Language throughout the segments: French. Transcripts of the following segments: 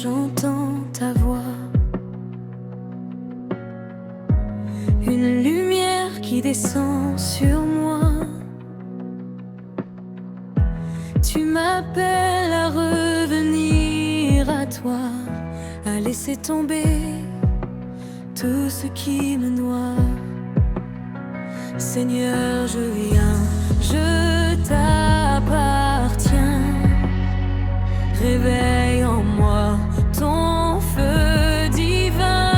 j'entends ta voix, une lumière qui descend sur moi. Tu m'appelles à revenir à toi, à laisser tomber tout ce qui me noie. Seigneur, je viens, je t'appartiens. Réveille en moi ton feu divin.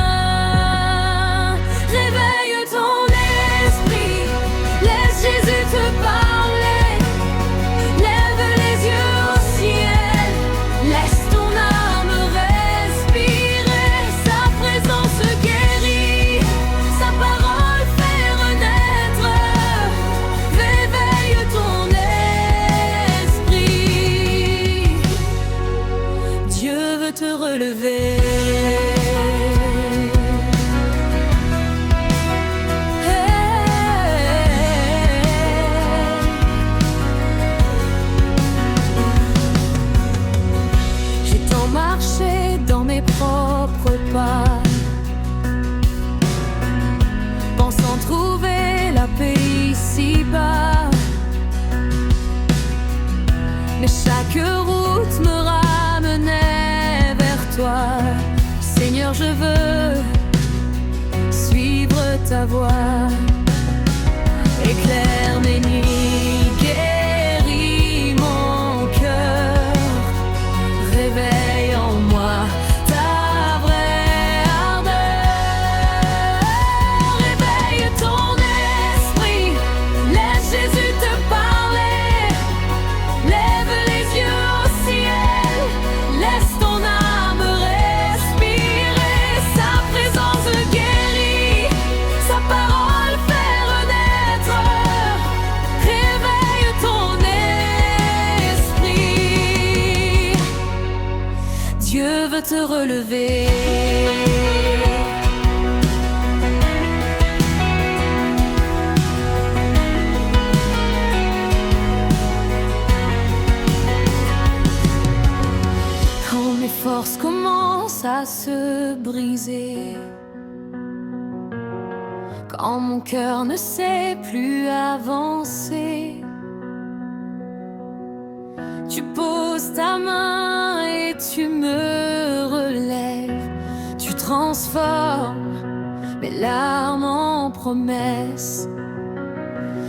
Réveille ton esprit, laisse Jésus te parler. Lève les yeux au ciel, laisse ton âme respirer. Sa présence guérit, sa parole fait renaître. Réveille ton esprit, Dieu veut te relever. J'ai tant marché dans mes propres pas, pensant trouver la paix ici-bas. Mais chaque route me ramenait vers toi. Seigneur, je veux suivre ta voie. Éclaire mes nuits, guéris mon cœur. Réveille en moi ta vraie ardeur. Réveille ton esprit, laisse Jésus te parler. Lève les yeux au ciel, laisse ton âme respirer. Sa présence guérit, sa parole fait renaître. Réveille ton esprit, Dieu veut te relever. Quand mes forces commencent à se briser, quand mon cœur ne sait plus avancer, tu poses ta main et tu me relèves. Tu transformes mes larmes en promesses.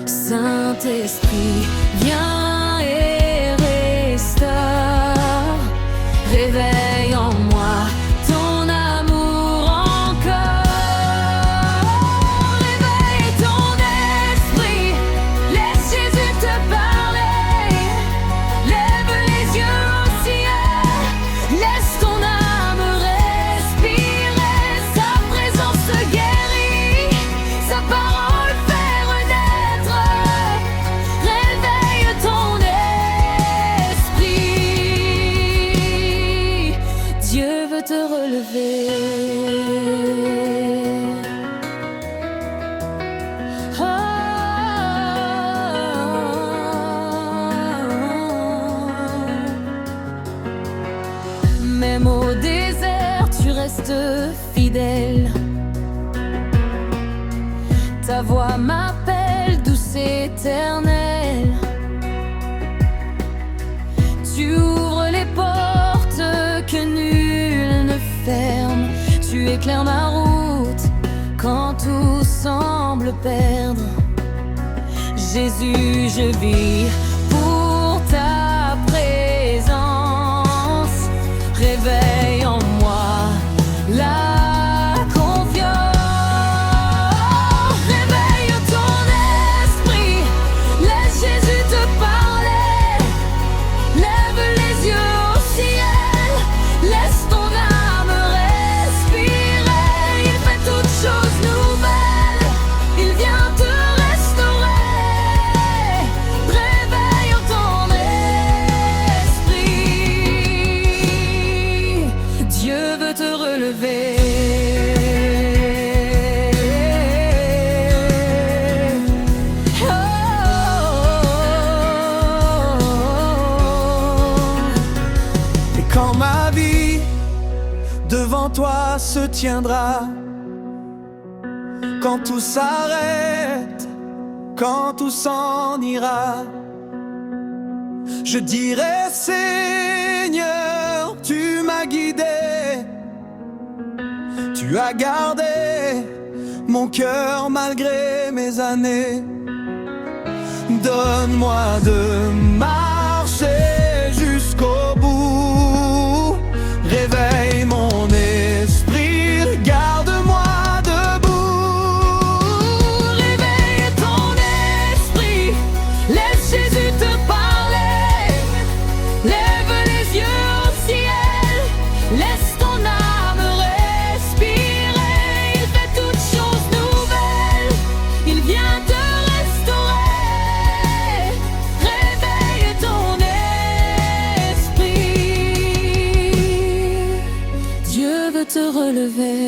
Saint-Esprit, viens et restaure. Réveille en moi ton amour encore. Réveille ton esprit, laisse Jésus te parler. Lève les yeux au ciel, laisse ton âme respirer. Sa présence guérit, sa parole fait renaître. Réveille ton esprit, Dieu veut te relever. Même au désert, tu restes fidèle. Ta voix m'appelle, douce éternelle. Tu ouvres les portes que nul ne ferme. Tu éclaires ma route quand tout semble perdre. Jésus, je vis pour ta présence. Réveille en moi la confiance. Réveille ton esprit, laisse Jésus te parler. Lève les yeux au ciel, laisse ton âme respirer. Il fait toutes choses nouvelles, il vient te restaurer. Réveille ton esprit, Dieu veut te relever. Et quand ma vie devant toi se tiendra. Quand tout s'arrête, quand tout s'en ira, je dirai Seigneur, tu m'as guidé, tu as gardé mon cœur malgré mes années. Donne-moi de marcher jusqu'au bout, réveille mon esprit, garde-moi debout. Réveille ton esprit, laisse Jésus te parler. Lève les yeux au ciel, laisse ton âme respirer. Il fait toutes choses nouvelles, il vient te restaurer. Réveille ton esprit, Dieu veut te relever.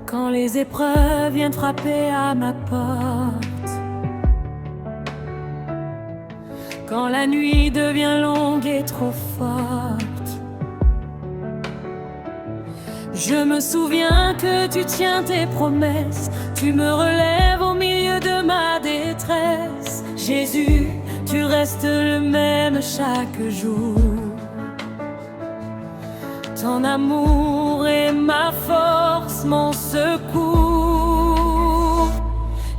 Quand les épreuves viennent frapper à ma porte, quand la nuit devient longue et trop forte, je me souviens que tu tiens tes promesses, tu me relèves au milieu de ma détresse. Jésus, tu restes le même chaque jour. Ton amour est ma force, mon secours.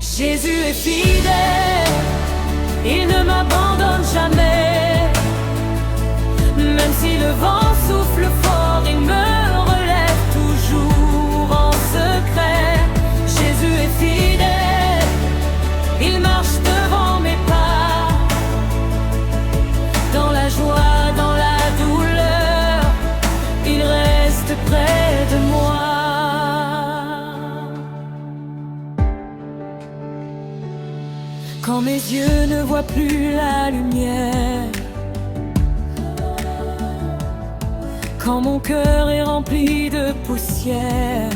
Jésus est fidèle, il ne m'abandonne jamais. Même si le vent souffle fort, il me relève toujours en secret. Jésus est fidèle, il marche devant mes pas. Dans la joie, dans la douleur, il reste près de moi. Quand mes yeux ne voient plus la lumière, quand mon cœur est rempli de poussière,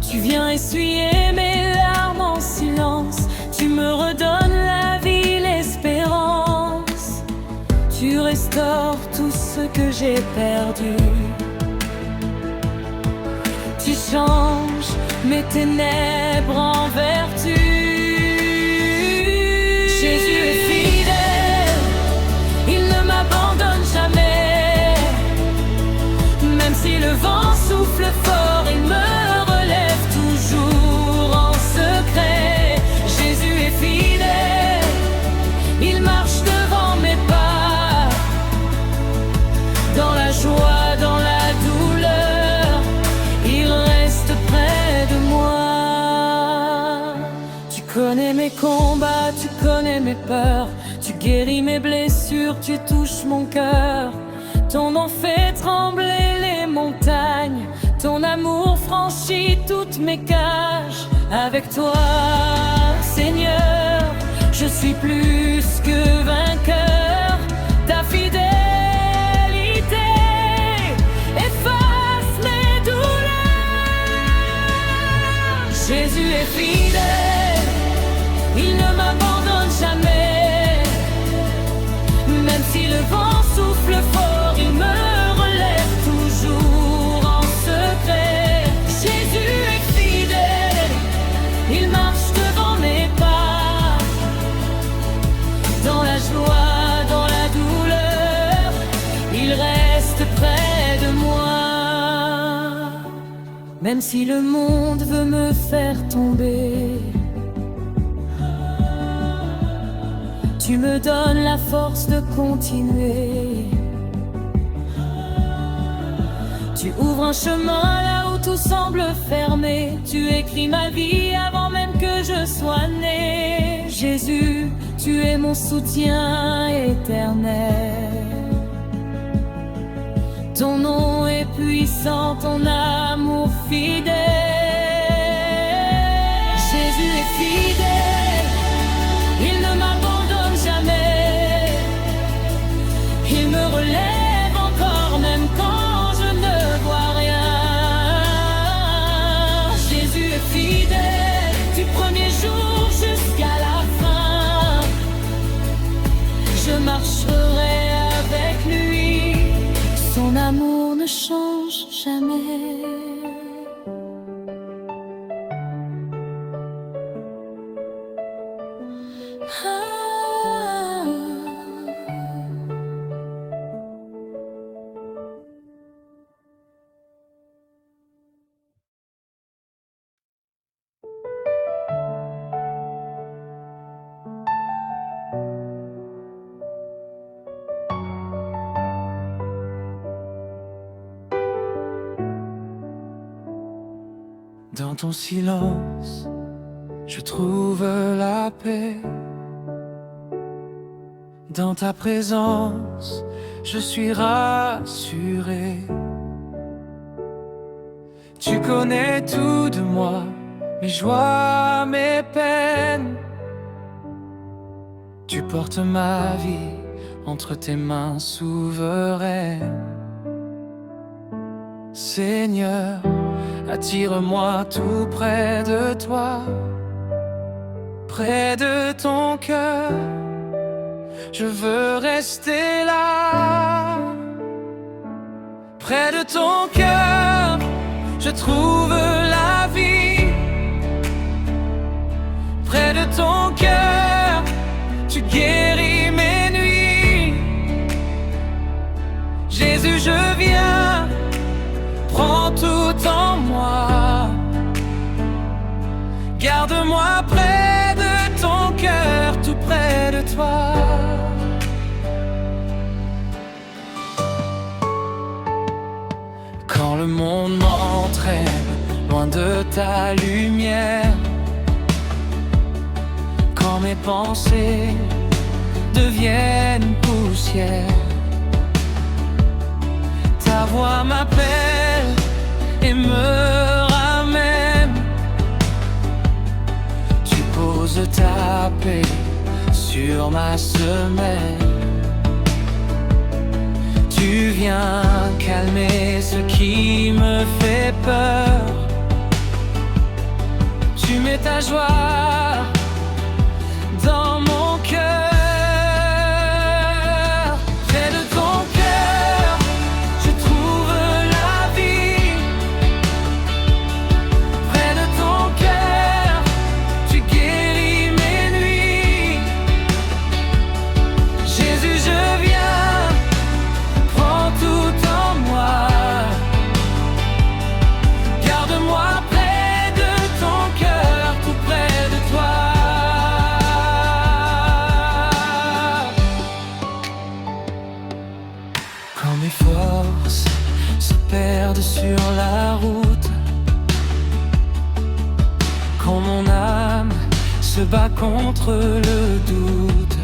tu viens essuyer mes larmes en silence. Tu me redonnes la vie, l'espérance. Tu restaures tout ce que j'ai perdu. Tu changes mes ténèbres en vertu. Jésus est fidèle, il ne m'abandonne jamais. Même si le vent souffle fort, il me relève toujours en secret. Jésus est fidèle, il marche devant mes pas. Dans la joie, dans la douleur, il reste près de moi. Tu connais mes combats, tu connais mes peurs, tu guéris mes blessures, tu touches mon cœur. Ton nom fait trembler les montagnes, ton amour franchit toutes mes cages. Avec toi, Seigneur, je suis plus que vainqueur. Ta fidélité efface mes douleurs. Jésus est fidèle, il ne m'abandonne jamais. Même si le vent souffle fort, il me relève toujours en secret. Jésus est fidèle, il marche devant mes pas. Dans la joie, dans la douleur, il reste près de moi. Même si le monde veut me faire tomber, tu me donnes la force de continuer. Tu ouvres un chemin là où tout semble fermé. Tu écris ma vie avant même que je sois né. Jésus, tu es mon soutien éternel. Ton nom est puissant, ton amour fidèle. Jésus est fidèle, jamais. Dans ton silence, je trouve la paix. Dans ta présence, je suis rassuré. Tu connais tout de moi, mes joies, mes peines. Tu portes ma vie entre tes mains souveraines. Seigneur, attire-moi tout près de toi, près de ton cœur. Je veux rester là, près de ton cœur. Je trouve la vie, près de ton cœur. Tu guéris mes nuits. Jésus, je viens, prends tout en moi. Garde-moi près de ton cœur, tout près de toi. Quand le monde m'entraîne loin de ta lumière, quand mes pensées deviennent poussière, ta voix m'appelle et me ramène. Tu poses ta paix sur ma semaine. Tu viens calmer ce qui me fait peur. Tu mets ta joie dans mon cœur. Près de ton cœur, je trouve la vie. Près de ton cœur, tu guéris mes nuits. Jésus, je viens, prends tout en moi. Garde-moi près de ton cœur, tout près de toi. Quand mes forces se perdent sur la route, quand mon âme se bat contre le doute,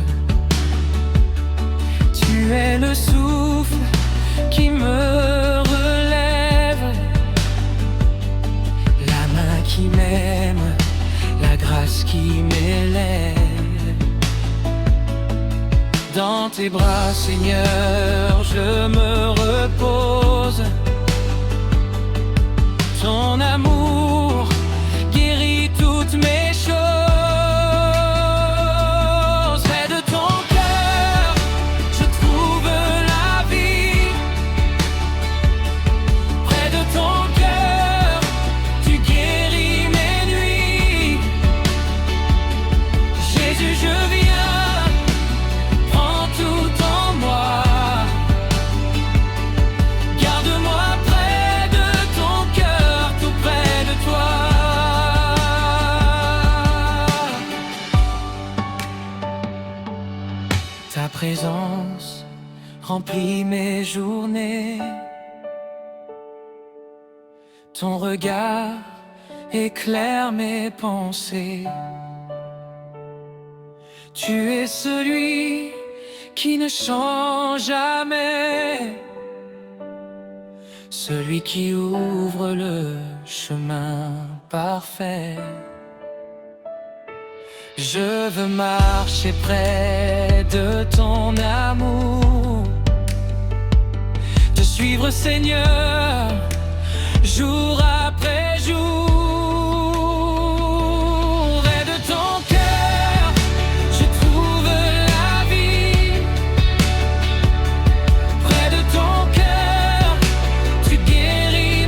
tu es le souffle qui me relève, la main qui m'aime, la grâce qui m'élève. Dans tes bras, Seigneur, je me repose. Ton amour guérit toutes mes choses. Près de ton cœur, je trouve la vie. Près de ton cœur, tu guéris mes nuits. Jésus, je viens, prends tout en moi. Garde-moi près de ton cœur, tout près de toi. Ta présence remplit mes journées. Ton regard éclaire mes pensées. Tu es celui qui ne change jamais, celui qui ouvre le chemin parfait. Je veux marcher près de ton amour, te suivre, Seigneur, jour après jour. Près de ton cœur, je trouve la vie. Près de ton cœur, tu guéris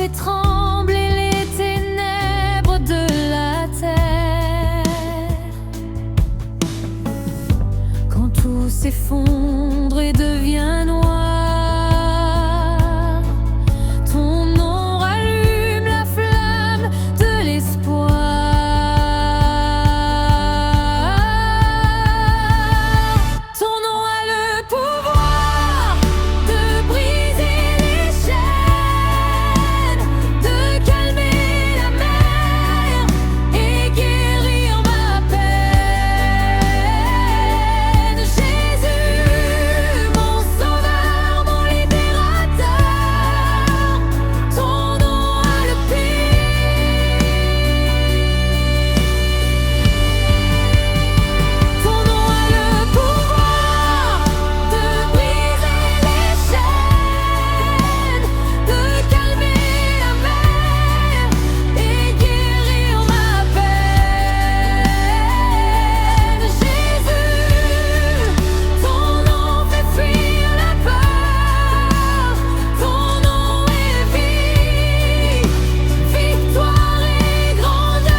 fait trembler les ténèbres de la terre. Quand tout s'effondre et devient noir, ton nom rallume la flamme de l'espoir. Ton nom a le pouvoir de briser les chaînes, de calmer la mer et guérir ma peine. Jésus, mon sauveur, mon libérateur, ton nom a le Ton nom a le pouvoir de briser les chaînes, de calmer la mer et guérir ma peine. Jésus, ton nom fait fuir la peur, ton nom est vie, victoire et grandeur.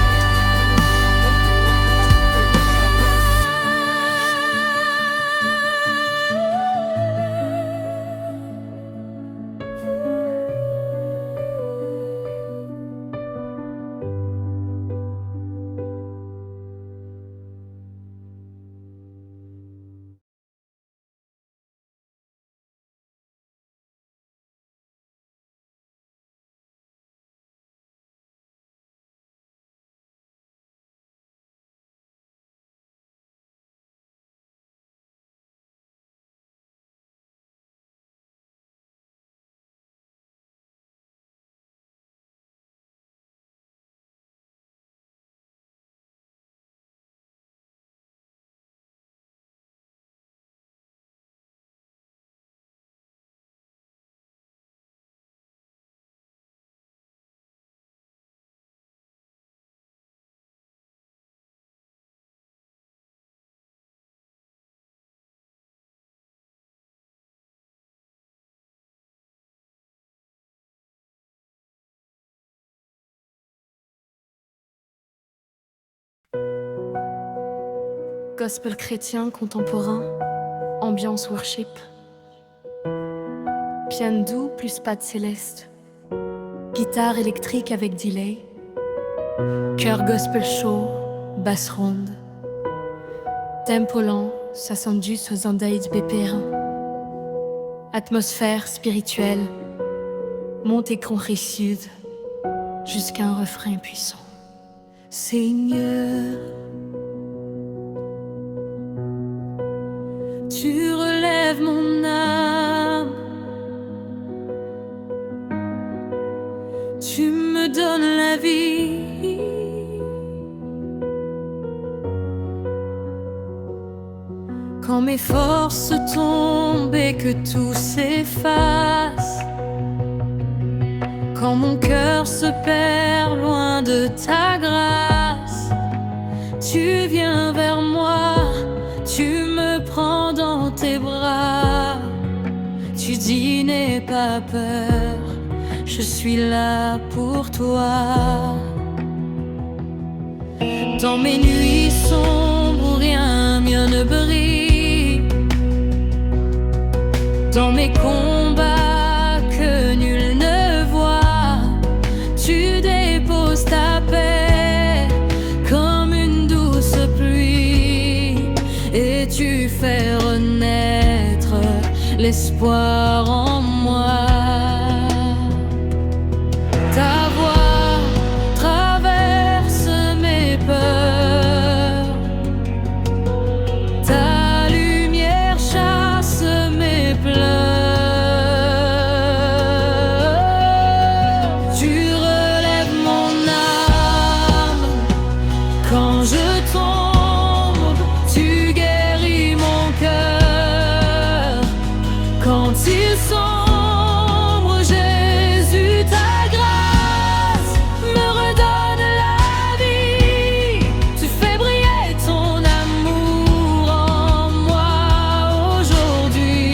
Gospel chrétien contemporain, ambiance worship. Piano doux plus pad céleste. Guitare électrique avec delay. Chœur gospel chaud, basse ronde. Tempo lent, 70-70 BPM. Atmosphère spirituelle, montée sud, jusqu'à un refrain puissant. Seigneur, tu relèves mon âme, tu me donnes la vie. Quand mes forces tombent et que tout s'efface, quand mon cœur se perd loin de ta grâce, tu viens vers moi, tu me prends dans tes bras. Tu dis n'aie pas peur, je suis là pour toi. Dans mes nuits sombres où rien mieux ne brille, dans mes combats que nul ne voit, tu déposes ta paix comme une douce pluie, et tu fais renaître l'espoir en moi. Ta voix traverse mes peurs, ta lumière chasse mes pleurs. Tu relèves mon âme quand je tombe, tu guéris mon cœur. Quand il sombre, Jésus, ta grâce me redonne la vie. Tu fais briller ton amour en moi aujourd'hui.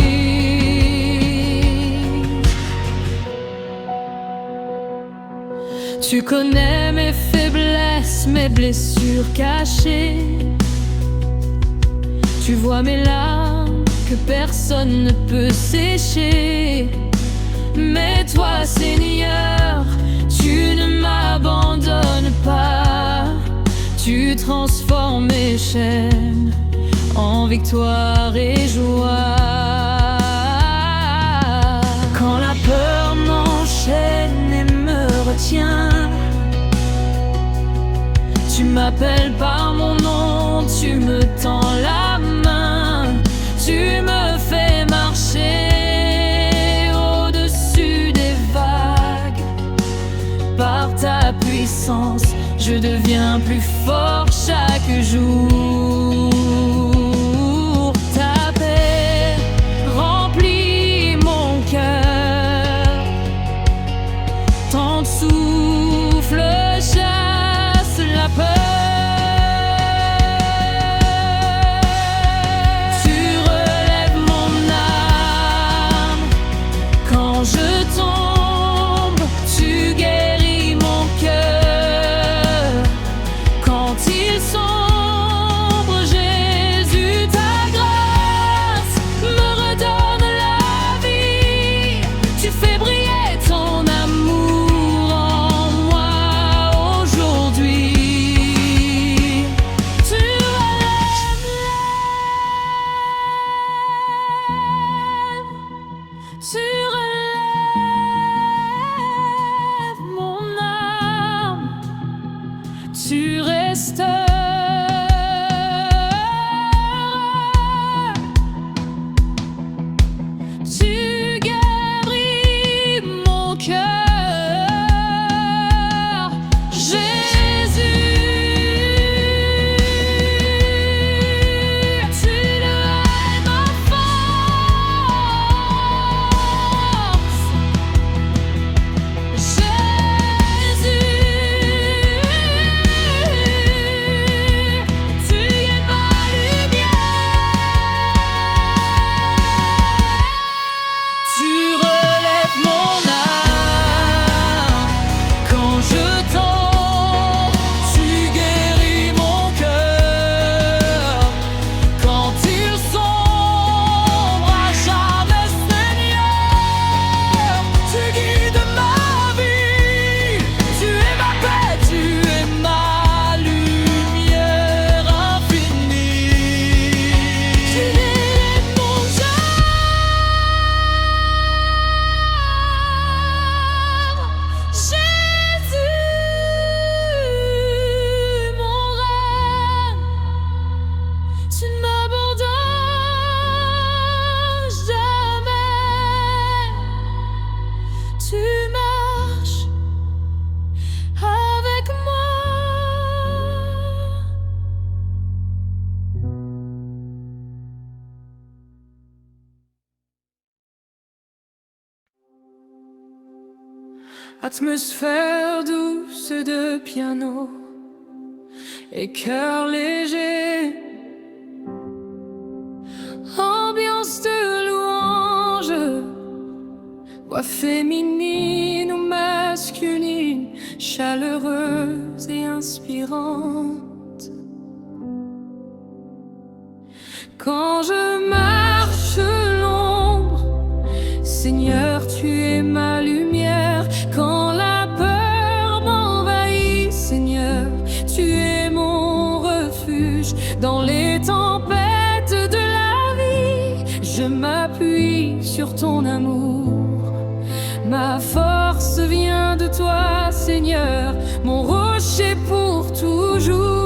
Tu connais mes faiblesses, mes blessures cachées. Tu vois mes larmes que personne ne peut sécher. Mais toi, Seigneur, tu ne m'abandonnes pas. Tu transformes mes chaînes en victoire et joie. Quand la peur m'enchaîne et me retient, tu m'appelles par mon nom, tu me tends la main, tu me fais marcher au-dessus des vagues. Par ta puissance, je deviens plus fort chaque jour. Ta paix remplit mon cœur, ton souffle chasse la peur. Tu relèves mon âme quand je tombe, tu guéris mon cœur. Quand il sombre, Jésus, ta grâce me redonne la vie. Tu fais briller ton amour en moi aujourd'hui. Tu relèves mon âme, tu restaures. Tu guéris mon cœur, Jésus. Tu es ma force, Jésus. Tu es ma lumière. Tu relèves mon âme quand je tombe, tu guéris mon cœur. Quand il sombre à jamais, Seigneur, tu guides ma vie. Tu es ma paix, tu es ma lumière infinie. Tu es mon Jésus, mon reine, tu ne m'abandonnes jamais. Tu marches avec moi. Atmosphère douce de piano et cœur léger, ambiance de louange, voix féminine ou masculine, chaleureuse et inspirante. Quand je marche l'ombre, Seigneur, tu es ma lumière. Quand la peur m'envahit, Seigneur, tu es mon refuge. Dans les tempêtes de la vie, je m'appuie sur ton amour. Ma force vient de toi, Seigneur, mon rocher pour toujours.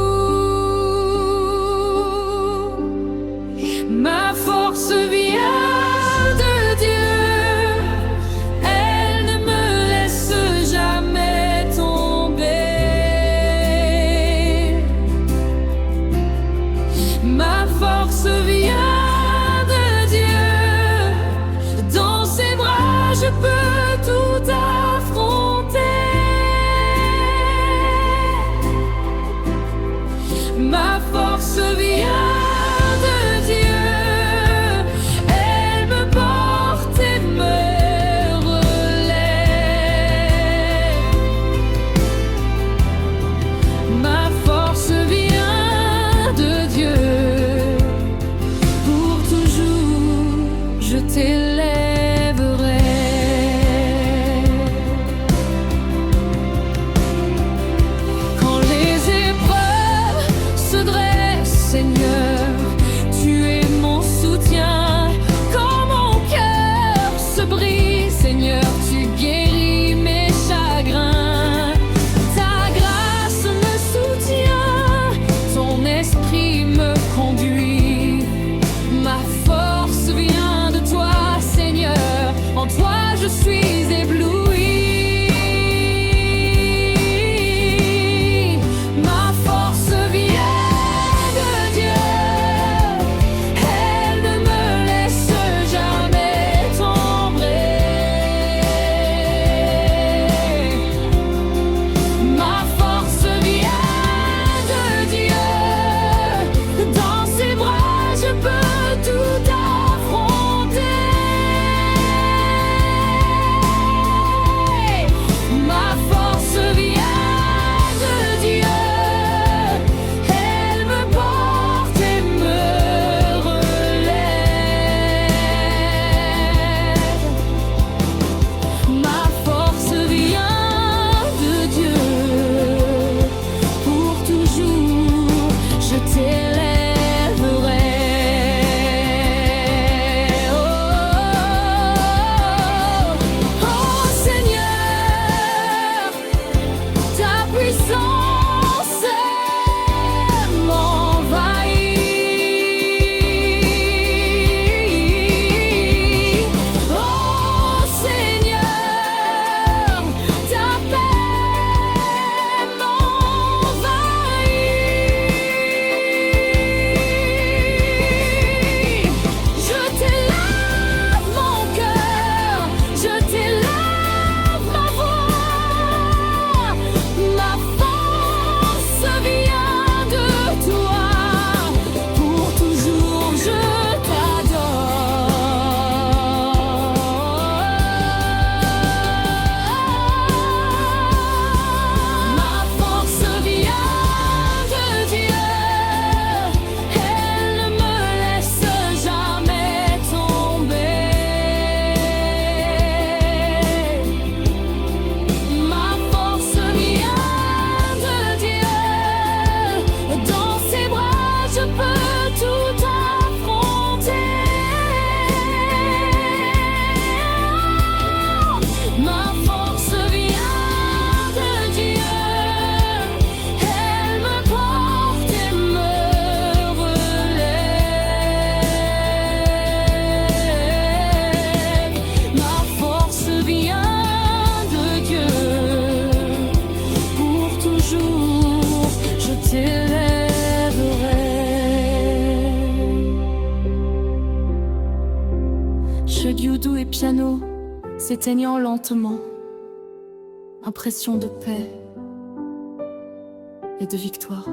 Ma force vient de Dieu, elle ne me laisse jamais tomber. Ma force vient de Dieu, dans ses bras je peux tout affronter. Ma force vient de Dieu, elle me porte et me relève. je suis éblouie. Ma force vient de Dieu, elle ne me laisse jamais tomber. Ma force vient de Dieu, dans ses bras je peux tout affronter. Ma force vient de Dieu, elle me porte et me relève. Ma force vient de Dieu, pour toujours je t'élèverai. Oh, oh, oh, Seigneur, ta puissance m'envahit. Oh Seigneur, ta paix m'envahit. Je t'élève mon cœur, je t'élève ma voix. Ma force vient de toi, pour toujours je t'adore. Ma force vient de Dieu, elle ne me laisse jamais tomber. Ma force vient de Dieu, dans ses bras je peux tout affronter. Ma force vient de Dieu, elle me porte et me relève. Ma force vient de Dieu, pour toujours je t'élèverai. Jeu du doux et piano s'éteignant lentement, impression de paix et de victoire.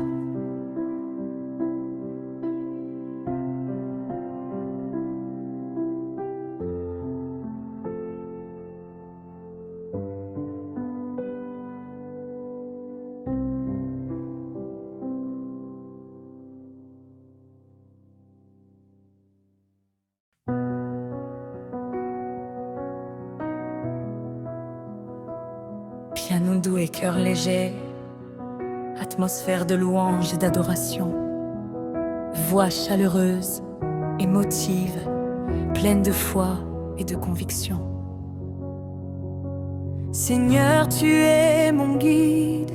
Piano doux et cœur léger, atmosphère de louange et d'adoration. Voix chaleureuse, émotive, pleine de foi et de conviction. Seigneur, tu es mon guide,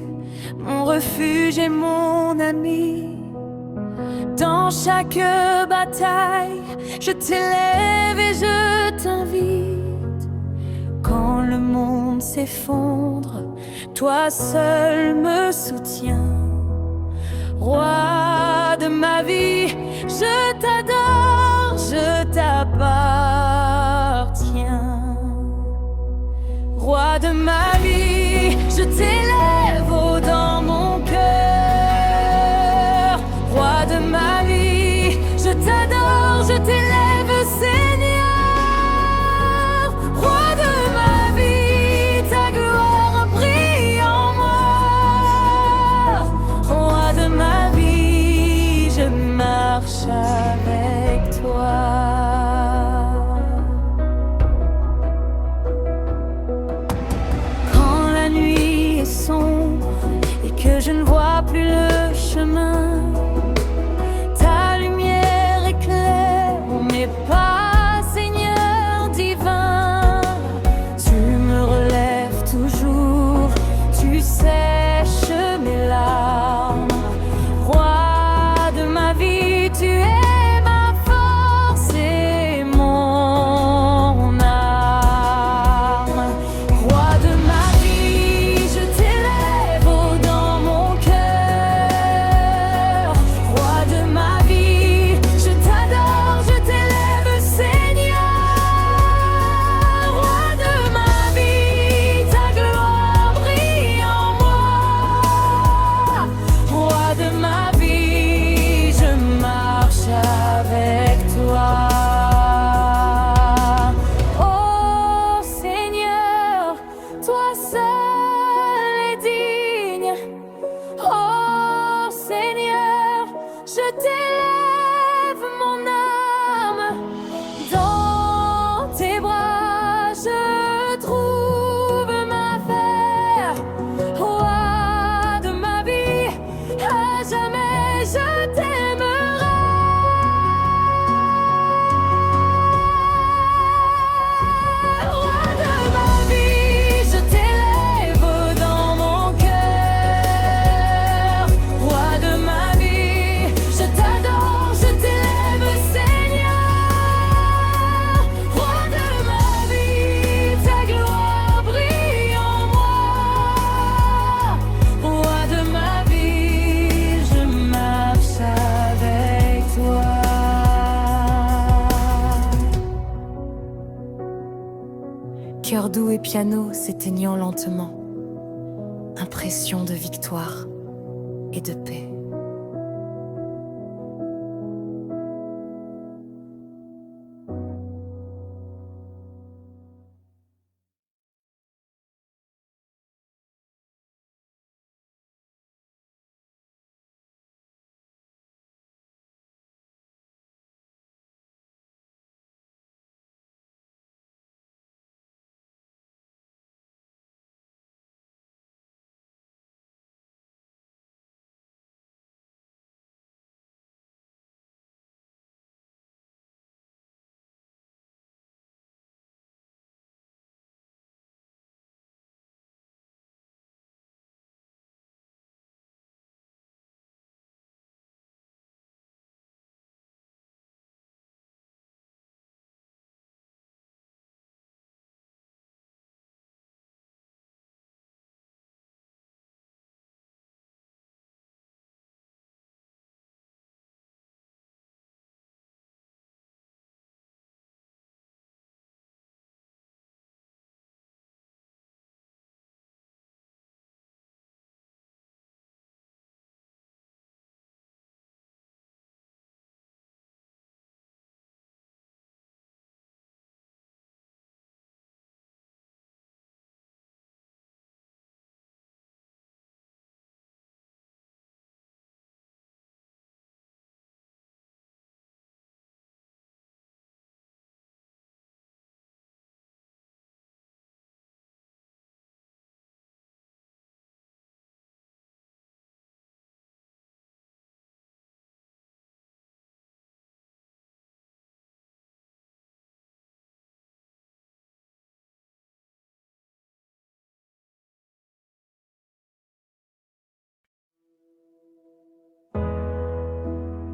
mon refuge et mon ami. Dans chaque bataille, je t'élève et je t'invite. Quand le monde s'effondre, toi seul me soutiens. Roi de ma vie, je t'adore, je t'appartiens. Roi de ma vie, je t'élève haut dans mon cœur. Roi de ma vie, je t'adore, je t'élève, Seigneur. Roi de ma vie, ta gloire brille en moi. Roi de ma vie, je marche avec toi. Quand la nuit est t'élève mon âme. Dans tes bras je trouve ma paix. Roi de ma vie, à jamais je t'aimerai. Roi de ma vie, je t'élève dans mon cœur. Roi de ma vie, je t'adore, je t'élève, Seigneur. Roi de ma vie, ta gloire brille en moi. Roi de ma vie, je marche avec toi. Cœur doux et piano s'éteignant lentement. Impression de victoire et de paix.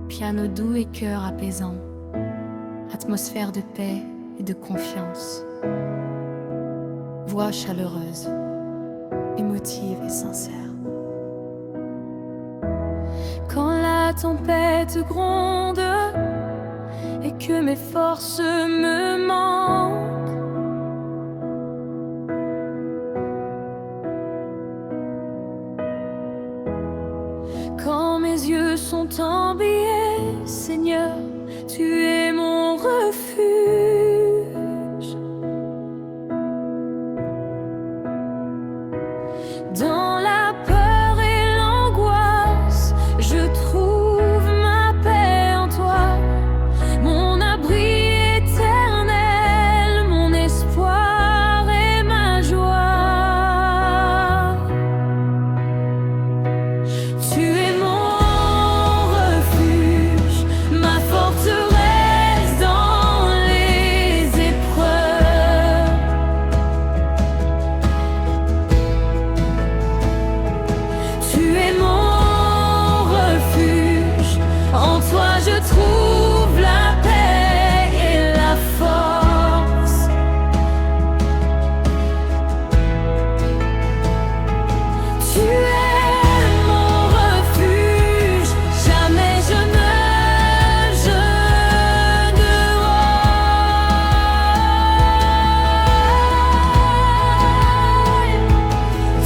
Piano doux et cœur apaisant, atmosphère de paix et de confiance. Voix chaleureuse, émotive et sincère. Quand la tempête gronde et que mes forces me manquent, quand mes yeux sont embillés, Seigneur, tu es mon refuge. Dans la peur et l'angoisse, je trouve ma paix en toi, mon abri éternel, mon espoir et ma joie. Tu es mon refuge, ma forteresse dans les épreuves. Tu es mon refuge, en toi je trouve la paix et la force. Tu es mon refuge, jamais je ne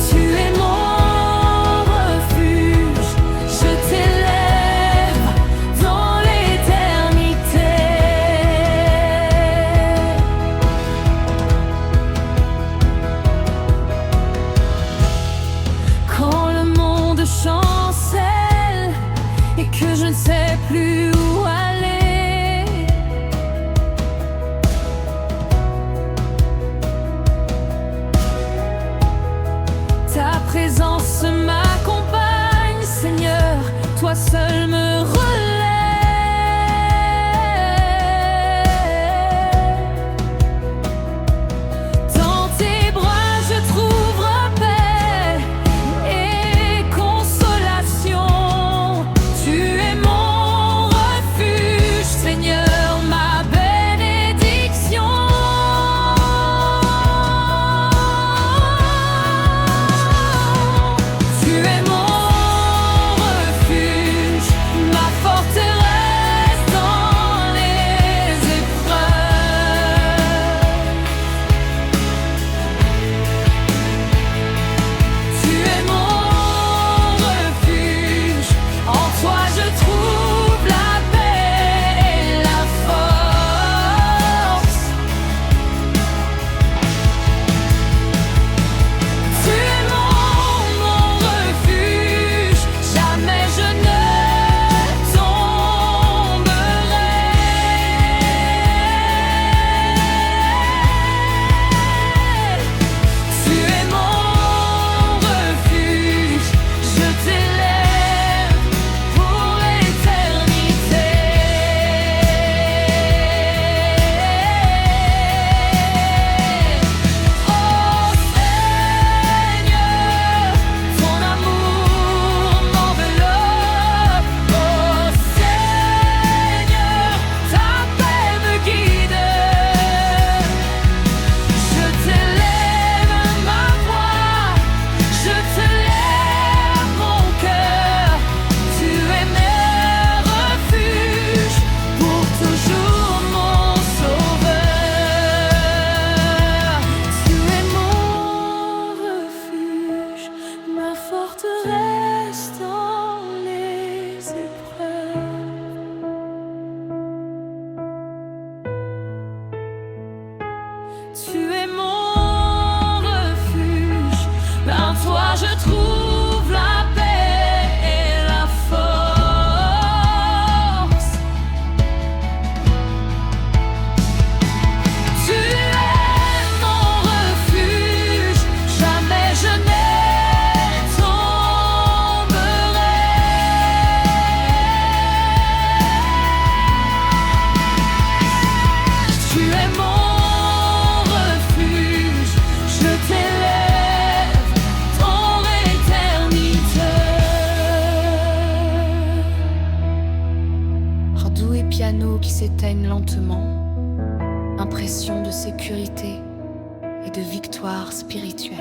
Tu es mon refuge, je t'élève dans l'éternité. que je ne sais plus où aller. Ta présence m'accompagne, Seigneur, toi seul me relèves. Dans tes bras je trouve paix et consolation. Tu es mon refuge, Seigneur, ma bénédiction. Tu es mon refuge, ma forteresse dans les épreuves. Tu es mon refuge, en toi je trouve la paix et la force. Tu es mon refuge, jamais je ne tomberai. Tu es mon refuge, je t'élève pour l'éternité. Oh Seigneur, ton amour m'enveloppe. Oh Seigneur, ta paix me guide. Je t'élève ma voix, je te lève mon cœur. Tu es mon refuge, pour toujours mon sauveur. Tu es mon refuge, ma forteresse dans les épreuves. Tu es mon refuge, en toi je trouve la paix et la force. Tu es mon refuge, jamais je ne tomberai. Tu es mon refuge, je t'élève dans l'éternité. Doux et piano qui s'éteignent lentement, impression de sécurité et de victoire spirituelle.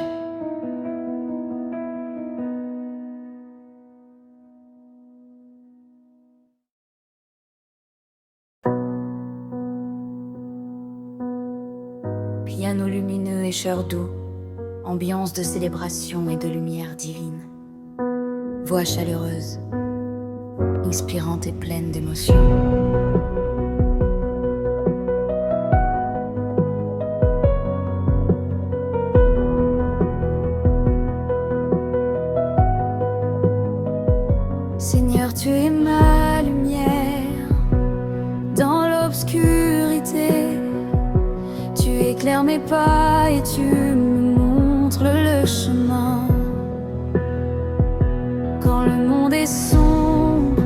Piano lumineux et chœur doux, ambiance de célébration et de lumière divine. Voix chaleureuse, inspirante et pleine d'émotion. Seigneur, tu es ma lumière dans l'obscurité. Tu éclaires mes pas et tu me montres le chemin. Quand le monde est sombre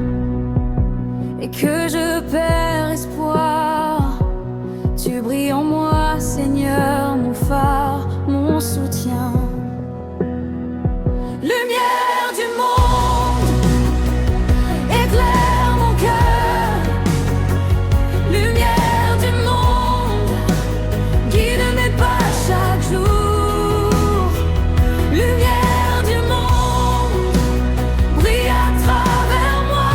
et que je perds espoir, tu brilles en moi, Seigneur, mon phare, mon soutien. Lumière du monde, éclaire mon cœur. Lumière du monde, guide mes pas chaque jour. Lumière du monde, brille à travers moi.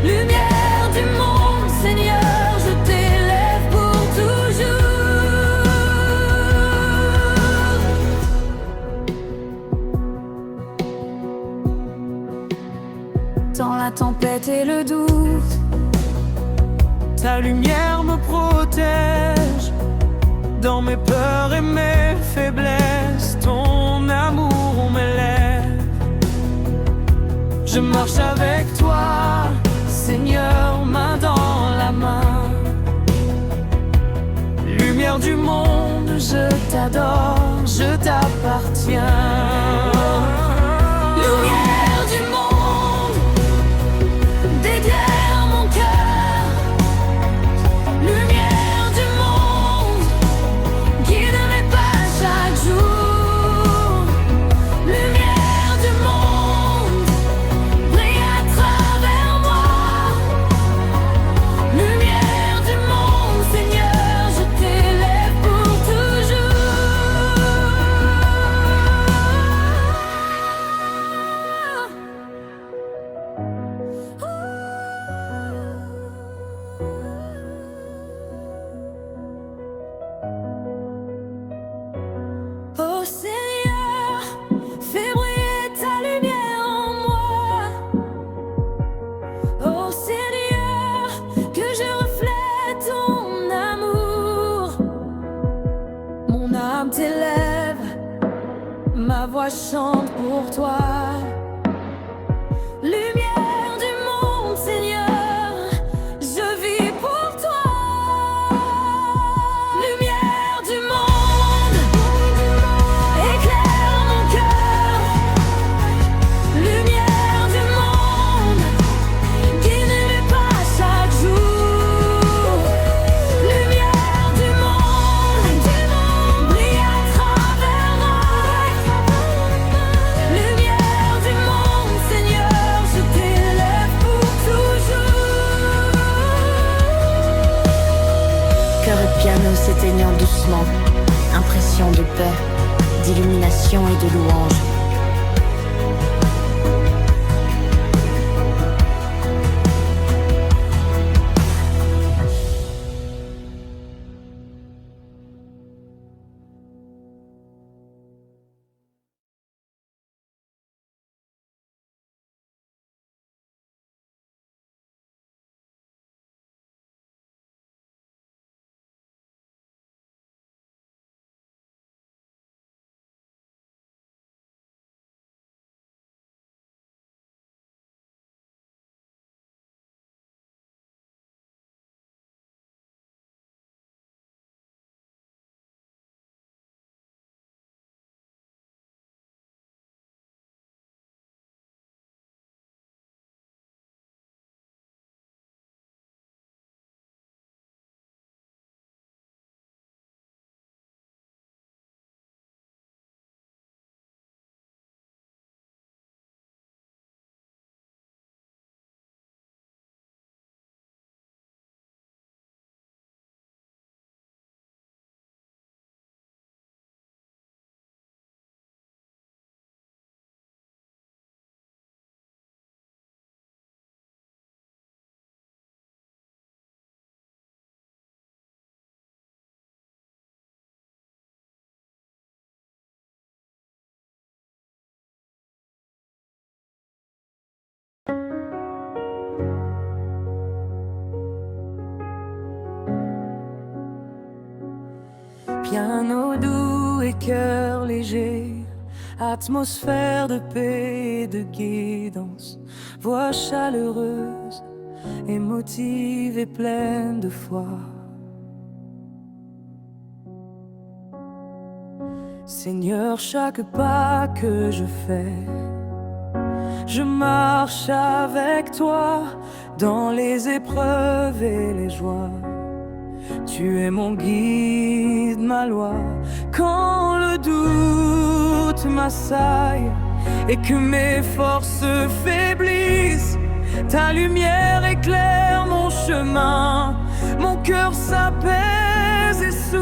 Lumière du monde, Seigneur, je t'élève pour toujours. Dans la tempête et le doute, Ta lumière me protège dans mes peurs et mes faiblesses. Ton amour m'élève. Je marche avec toi, Seigneur, main dans la main. Lumière du monde, je t'adore, je t'appartiens. Lumière du monde, d'éclaire mon cœur. Lumière du monde, guide mes pas chaque jour. Lumière du monde, brille à travers moi. Lumière du monde, Seigneur, je t'élève pour toujours. Oh Seigneur, fais briller ta lumière en moi. Oh Seigneur, que je reflète ton amour. Mon âme t'élève, ma voix chante pour toi. Lumière du monde, Seigneur, je vis pour toi. Lumière du monde, éclaire mon cœur. Lumière du monde, guide mes pas chaque jour. Lumière du monde, brille à travers moi. Lumière du monde, Seigneur, je t'élève pour toujours. Cœur et piano s'éteignant doucement, impression de paix, d'illumination et de louange. Piano doux et cœur léger, atmosphère de paix et de guidance, voix chaleureuse, émotive et pleine de foi. Seigneur, chaque pas que je fais, je marche avec toi dans les épreuves et les joies. Tu es mon guide, ma loi. Quand le doute m'assaille et que mes forces faiblissent, ta lumière éclaire mon chemin. Mon cœur s'apaise et s'ouvre.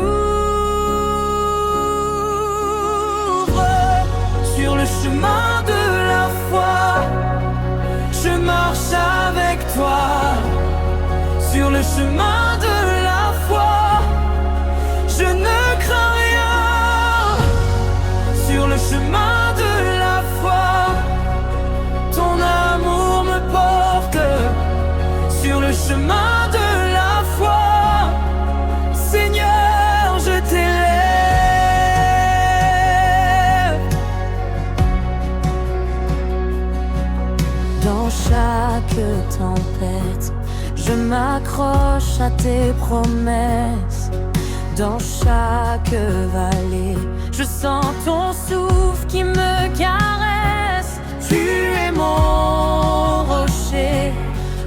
Sur le chemin de la foi, je marche avec toi. Sur le chemin de la foi, je ne crains rien. Sur le chemin de la foi, ton amour me porte. Sur le chemin de la foi, Seigneur, je t'élève. Dans chaque tempête, je m'accroche à tes promesses. Dans chaque vallée, je sens ton souffle qui me caresse. Tu es mon rocher,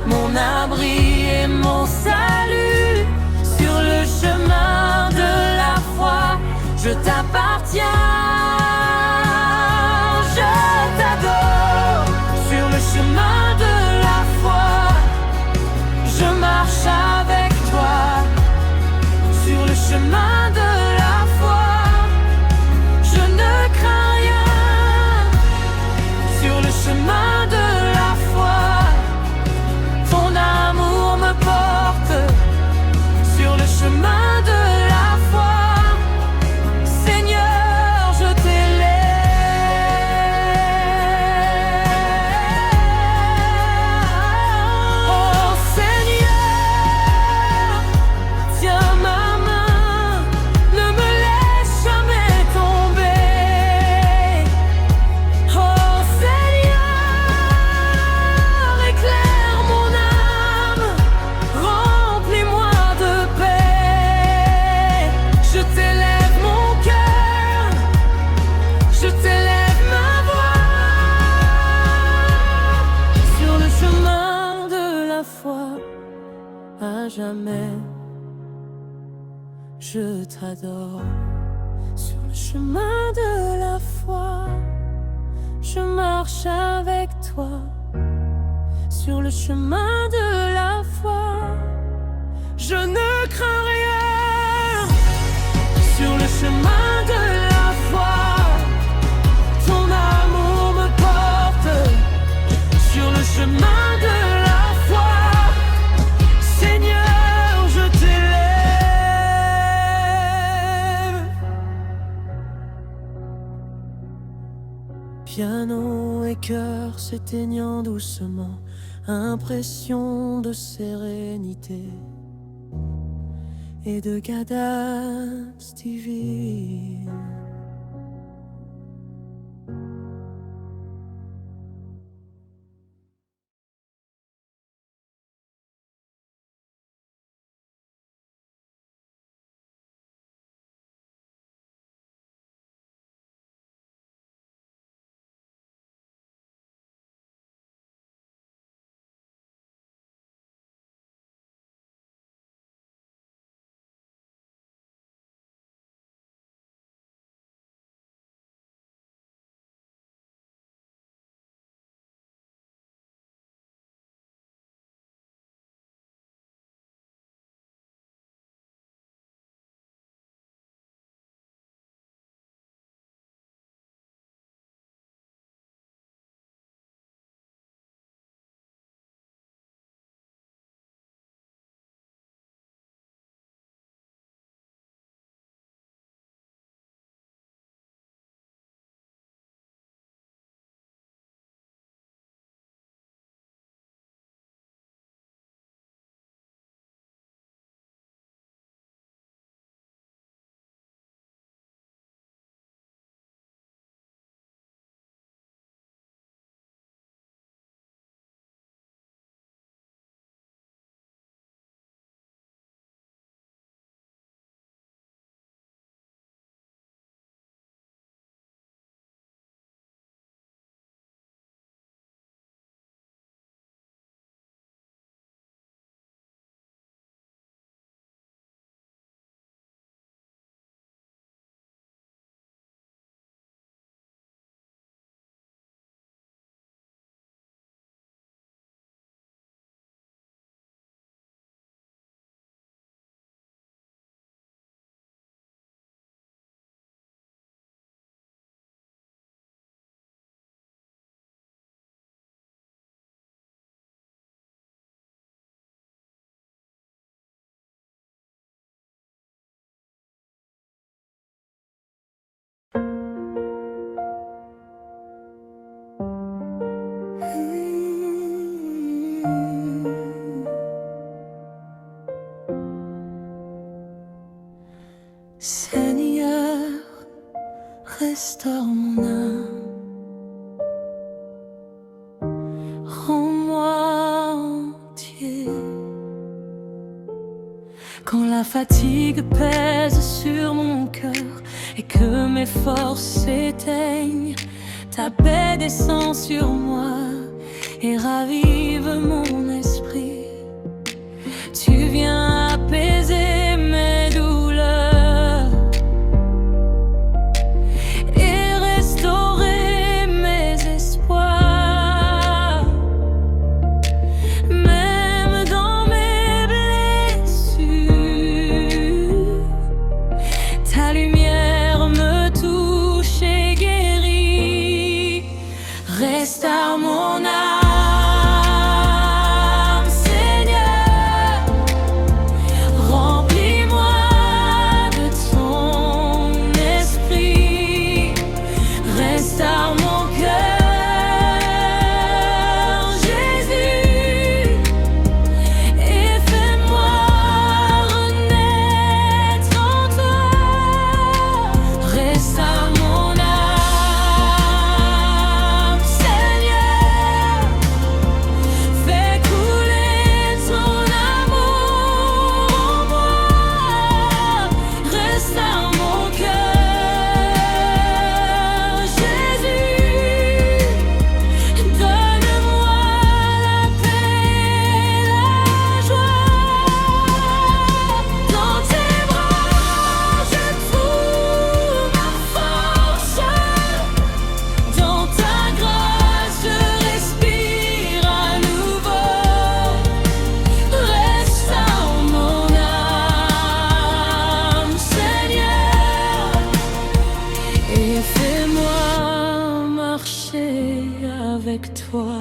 mon abri et mon salut. Sur le chemin de la foi, je t'appartiens, je t'adore. Sur le chemin de la foi, je marche avec toi. Sur le chemin de la foi, je ne crains rien. Sur le chemin de la foi, ton amour me porte. Sur le chemin de la foi, Seigneur, je t'élève. Oh Seigneur, tiens ma main, ne me laisse jamais tomber. Oh Seigneur, éclaire mon âme, remplis-moi de paix. Je t'élève mon cœur, je t'élève ma voix. Sur le chemin de la foi, à jamais, je t'adore. Sur le chemin de la foi, je marche avec toi. Sur le chemin de la foi, je ne crains rien. Sur le chemin de la foi, ton amour me porte. Sur le chemin de la foi, Seigneur, je t'élève. Piano et cœur s'éteignant doucement, impression de sérénité et de cadence divine. Quand la fatigue pèse sur mon cœur et que mes forces s'éteignent, ta paix descend sur moi et ravive mon esprit. Tu viens apaiser mes douleurs et restaurer mes espoirs. Même dans mes blessures, ta lumière me touche et guérit. Restaure mon âme. Avec toi.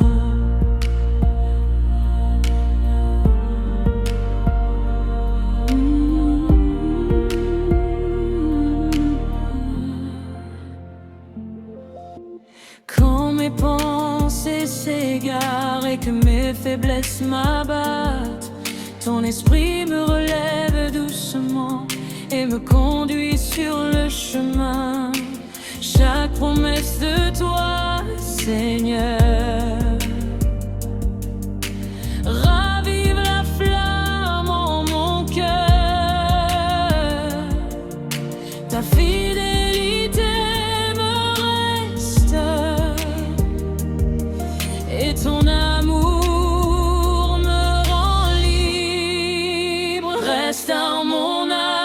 Quand mes pensées s'égarent et que mes faiblesses m'abattent, ton esprit me relève doucement et me conduit sur le chemin. Chaque promesse de toi, Seigneur, ravive la flamme en mon cœur. Ta fidélité me reste et ton amour me rend libre. Reste en mon âme.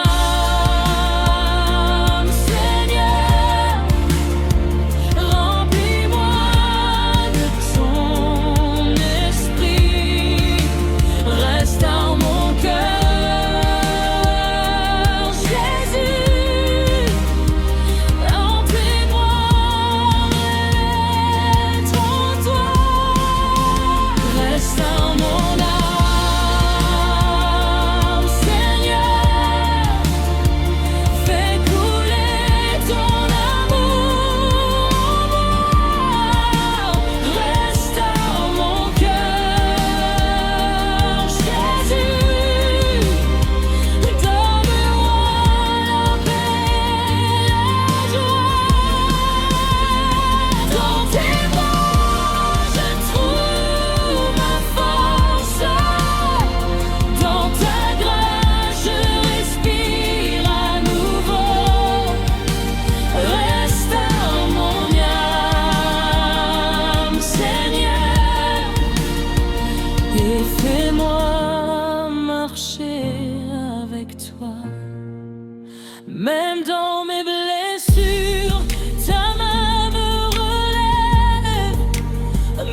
Même dans mes blessures, ta main me relève.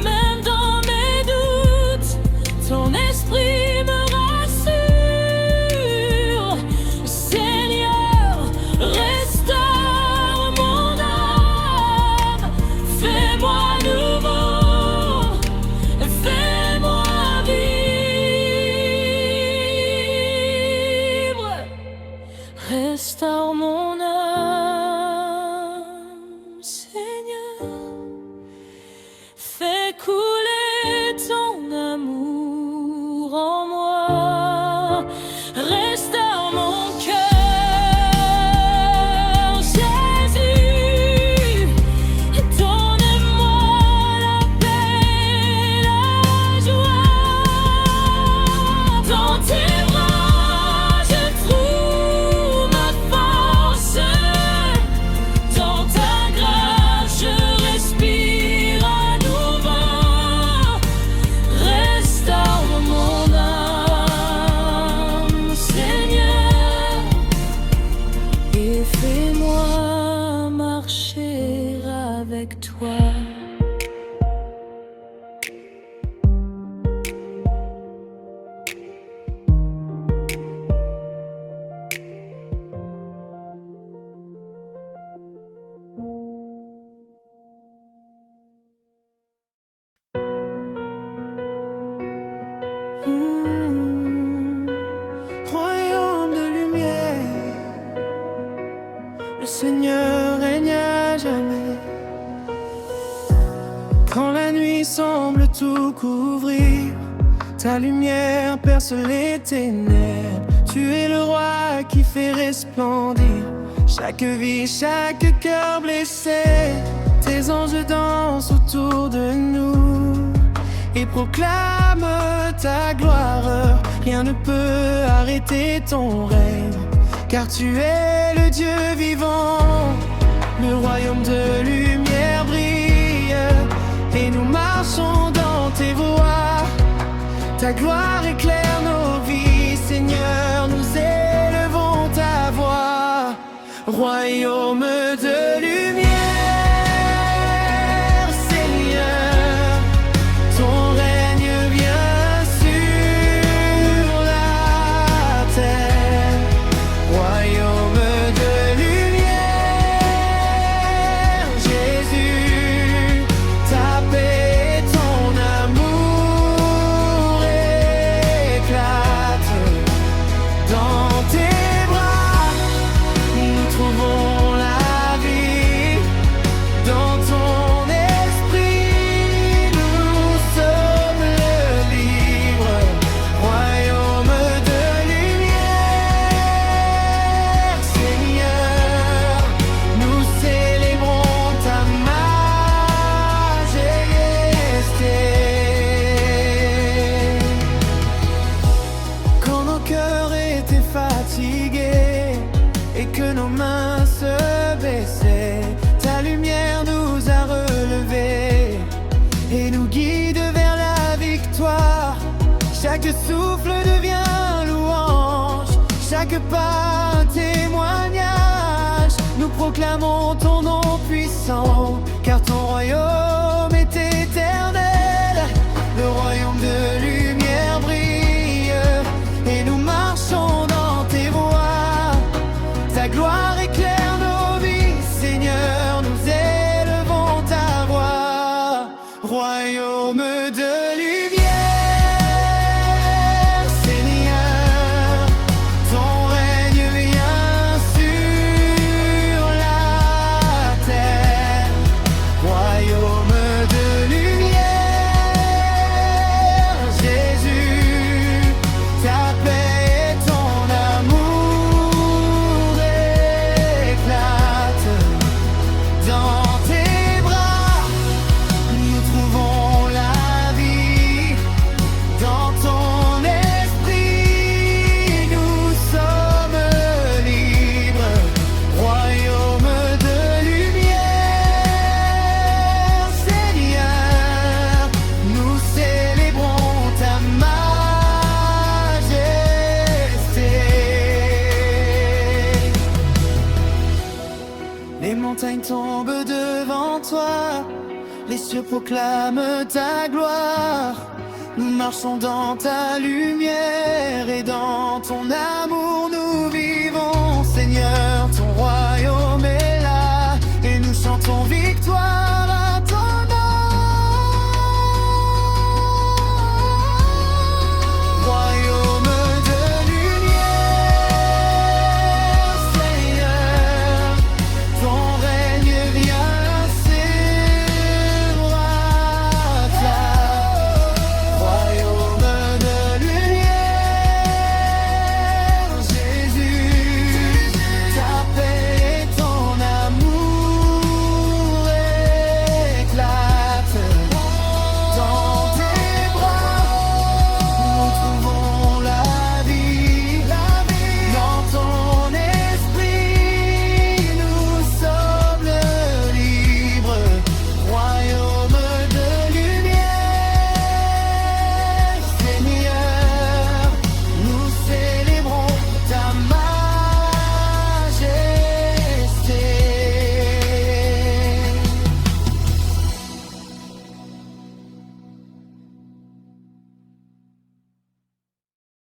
Même dans mes doutes, ton esprit me rassure. Seigneur, restaure mon âme. Fais-moi nouveau, fais-moi vivre. tout couvrir. Ta lumière perce les ténèbres. Tu es le roi qui fait resplendir chaque vie, chaque cœur blessé. Tes anges dansent autour de nous et proclament ta gloire. Rien ne peut arrêter ton règne, car tu es le Dieu vivant. Le royaume de lumière brille et nous marchons dans tes voies. Ta gloire éclaire nos vies, Seigneur, nous élevons ta voix. Royaume de lumière, Seigneur, ton règne vient sur la terre. Royaume de lumière, Jésus, ta paix et ton amour éclatent. Dans tes bras, nous trouvons la vie. Dans ton esprit, nous sommes libres. Royaume de lumière, Seigneur, nous célébrons ta majesté. Quand nos cœurs étaient fatigués et que nos mains se baissaient, ta lumière nous a relevés et nous guide vers la victoire. Chaque souffle devient louange, chaque pas un témoignage. Nous proclamons ton nom puissant, car ton royaume est éternel. Le royaume de lumière brille et nous marchons dans tes voies. Ta gloire éclaire nos vies, Seigneur, nous élevons ta voix. Royaume de lumière, Seigneur, ton règne vient sur la terre. Royaume de lumière, Jésus, ta paix et ton amour éclatent. Dans tes bras, nous trouvons la vie. Dans ton esprit, nous sommes libres. Royaume de lumière, Seigneur, nous célébrons ta majesté. Les montagnes tombent devant toi, les cieux proclament ta gloire. Nous marchons dans ta lumière et dans ton amour nous